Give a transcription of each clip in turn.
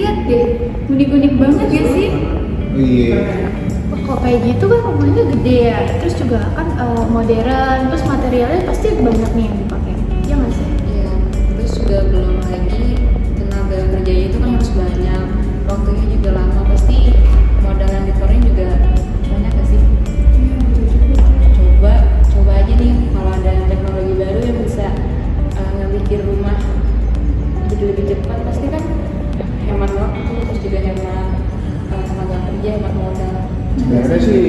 lihat deh, unik-unik banget ya sih. Iya. Kok kayak gitu kan rumahnya gede ya, terus juga kan modern, terus materialnya pasti banyak nih yang dipakai, ya nggak sih? Iya, terus juga belum lagi tenaga kerjanya itu kan harus banyak, waktunya juga lama, pasti modal yang dikeluarin juga banyak gak sih? Coba aja nih kalau ada teknologi baru yang bisa ngebikin rumah jadi lebih cepat, pasti kan hemat waktu, terus juga hemat tenaga kerja, hemat modal. Sebenarnya sih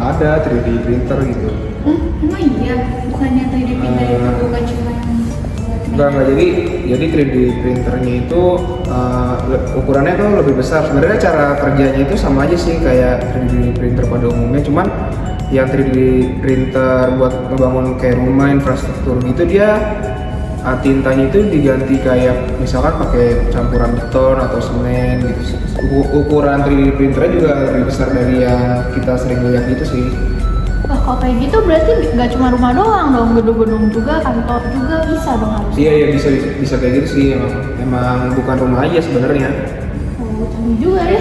ada 3D printer gitu. Emang iya, bukannya 3D printer itu bukan cuma Enggak, jadi 3D printernya itu ukurannya tuh lebih besar. Sebenarnya cara kerjanya itu sama aja sih kayak 3D printer pada umumnya, cuman yang 3D printer buat ngebangun kayak rumah, infrastruktur gitu, dia tintanya itu diganti kayak misalkan pakai campuran beton atau semen gitu. Ukuran 3D printernya juga lebih besar dari yang kita sering lihat gitu sih. Wah, kalau kayak gitu berarti nggak cuma rumah doang dong, gedung-gedung juga, kantor juga bisa dong harusnya. Iya bisa kayak gitu sih, emang bukan rumah aja sebenarnya. Oh, canggih juga ya.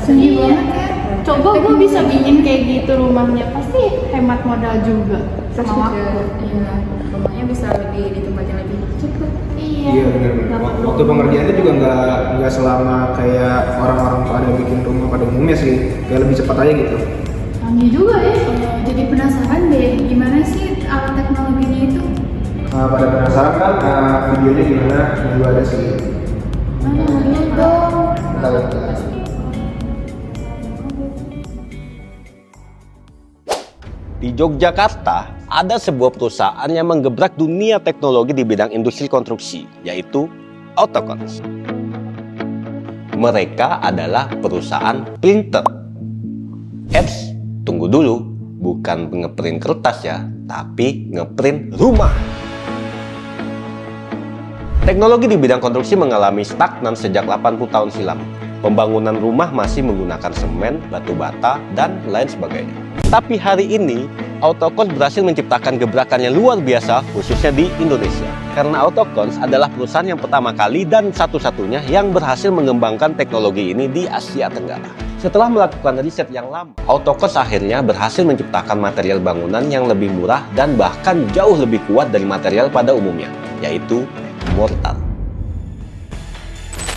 Canggih banget ya. Coba gue bisa bikin kayak gitu rumahnya, pasti hemat modal juga Terus sama juga waktu. ya, rumahnya bisa lebih ditempatin lebih cepat. Iya. Iya benar. Waktu pengerjaannya juga nggak selama kayak orang-orang pada bikin rumah pada umumnya sih, kayak lebih cepat aja gitu. Canggih juga ya. Jadi penasaran deh, gimana sih alat teknologinya itu? Pada penasaran kan videonya gimana? Juga ada sih. Lihat dong. Kita lihat. Di Yogyakarta, ada sebuah perusahaan yang menggebrak dunia teknologi di bidang industri konstruksi, yaitu Autocons. Mereka adalah perusahaan printer. Eits, tunggu dulu, bukan ngeprint kertas ya, tapi ngeprint rumah. Teknologi di bidang konstruksi mengalami stagnan sejak 80 tahun silam. Pembangunan rumah masih menggunakan semen, batu bata, dan lain sebagainya. Tapi hari ini, Autocons berhasil menciptakan gebrakan yang luar biasa, khususnya di Indonesia. Karena Autocons adalah perusahaan yang pertama kali dan satu-satunya yang berhasil mengembangkan teknologi ini di Asia Tenggara. Setelah melakukan riset yang lama, Autocons akhirnya berhasil menciptakan material bangunan yang lebih murah dan bahkan jauh lebih kuat dari material pada umumnya, yaitu mortar.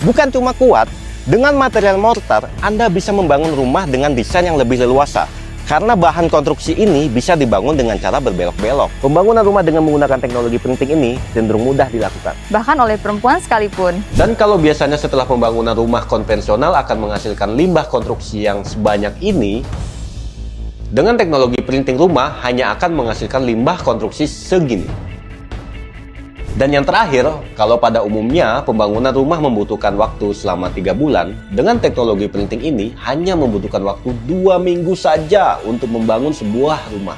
Bukan cuma kuat, dengan material mortar, Anda bisa membangun rumah dengan desain yang lebih leluasa. Karena bahan konstruksi ini bisa dibangun dengan cara berbelok-belok. Pembangunan rumah dengan menggunakan teknologi printing ini cenderung mudah dilakukan. Bahkan oleh perempuan sekalipun. Dan kalau biasanya setelah pembangunan rumah konvensional akan menghasilkan limbah konstruksi yang sebanyak ini, dengan teknologi printing rumah hanya akan menghasilkan limbah konstruksi segini. Dan yang terakhir, kalau pada umumnya pembangunan rumah membutuhkan waktu selama 3 bulan, dengan teknologi printing ini hanya membutuhkan waktu 2 minggu saja untuk membangun sebuah rumah.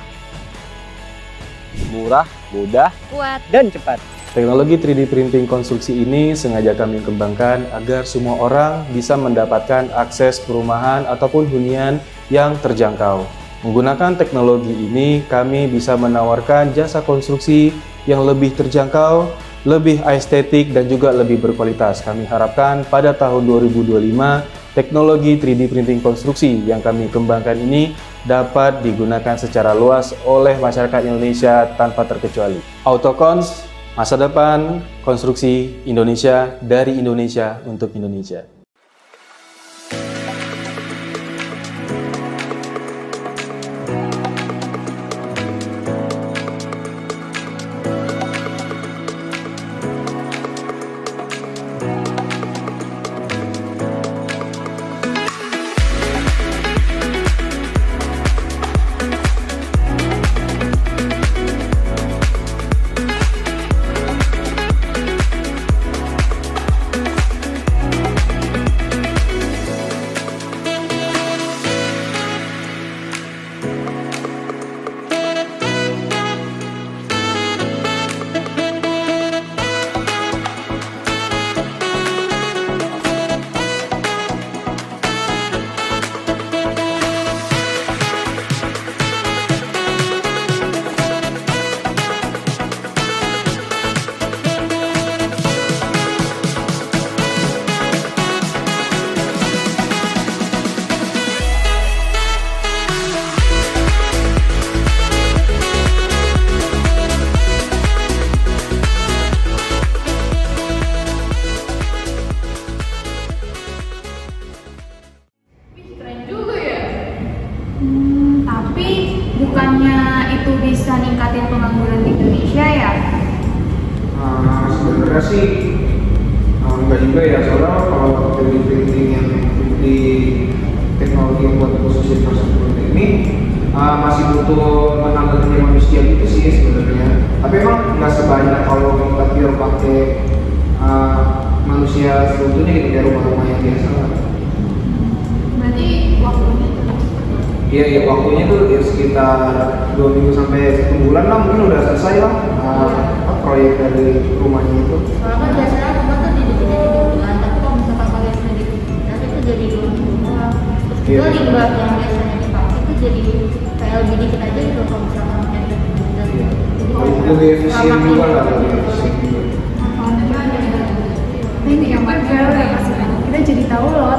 Murah, mudah, Kuat. dan cepat. Teknologi 3D printing konstruksi ini sengaja kami kembangkan agar semua orang bisa mendapatkan akses perumahan ataupun hunian yang terjangkau. Menggunakan teknologi ini, kami bisa menawarkan jasa konstruksi yang lebih terjangkau, lebih estetik, dan juga lebih berkualitas. Kami harapkan pada tahun 2025, teknologi 3D printing konstruksi yang kami kembangkan ini dapat digunakan secara luas oleh masyarakat Indonesia tanpa terkecuali. Autocons, masa depan konstruksi Indonesia dari Indonesia untuk Indonesia. itu bisa ningkatin pengangguran di Indonesia ya? Sebenarnya sih enggak juga ya, soalnya kalau 3D printing yang di teknologi yang buat khusus infrastruktur ini masih butuh tenaga kerja manusia gitu sih sebenarnya. Tapi emang nggak sebanyak kalau kita pure pakai manusia seutuhnya gitu kayak rumah-rumah yang biasa lah. Berarti waktunya itu Iya, ya waktunya tuh ya sekitar 2 minggu sampai 1 bulan lah mungkin udah selesai lah proyek dari rumahnya itu. Soalnya kan biasanya rumah tuh dibikinnya 3 bulan, tapi kalau misalkan kalian sudah dibikin itu jadi 2 minggu doang. Terus juga Iya. limbah yang biasanya dipakai itu jadi kayak lebih dikit aja gitu kalau misalkan pakai dan Iya. jadi Lebih efisien juga lah, lebih efisien juga. ini yang kita jadi tahu loh